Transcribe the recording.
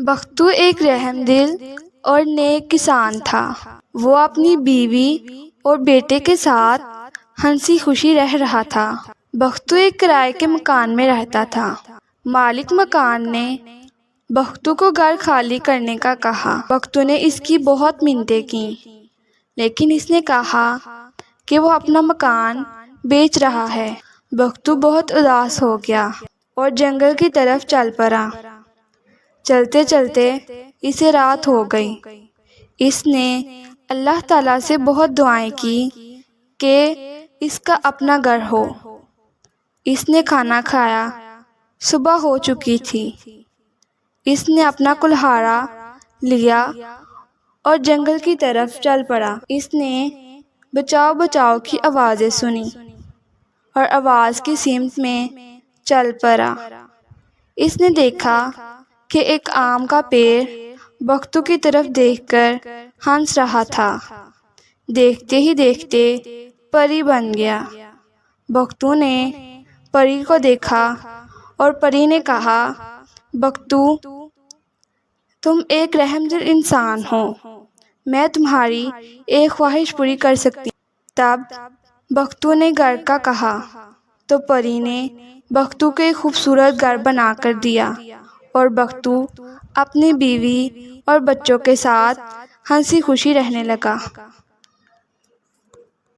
بختو ایک رحم دل اور نیک کسان تھا۔ وہ اپنی بیوی اور بیٹے کے ساتھ ہنسی خوشی رہ رہا تھا۔ بختو ایک کرائے کے مکان میں رہتا تھا۔ مالک مکان نے بختو کو گھر خالی کرنے کا کہا۔ بختو نے اس کی بہت منتیں کیں، لیکن اس نے کہا کہ وہ اپنا مکان بیچ رہا ہے۔ بختو بہت اداس ہو گیا اور جنگل کی طرف چل پڑا۔ چلتے چلتے اسے رات ہو گئی۔ اس نے اللہ تعالیٰ سے بہت دعائیں کی کہ اس کا اپنا گھر ہو۔ اس نے کھانا کھایا، صبح ہو چکی تھی۔ اس نے اپنا کلہاڑا لیا اور جنگل کی طرف چل پڑا۔ اس نے بچاؤ بچاؤ کی آوازیں سنی اور آواز کی سمت میں چل پڑا۔ اس نے دیکھا کہ ایک آم کا پیڑ بختو کی طرف دیکھ کر ہنس رہا تھا۔ دیکھتے ہی دیکھتے پری بن گیا۔ بختو نے پری کو دیکھا اور پری نے کہا، بختو تم ایک رحم دل انسان ہو، میں تمہاری ایک خواہش پوری کر سکتی ہوں۔ تب بختو نے گھر کا کہا تو پری نے بختو کو ایک خوبصورت گھر بنا کر دیا اور بختو اپنی بیوی اور بچوں کے ساتھ ہنسی خوشی رہنے لگا۔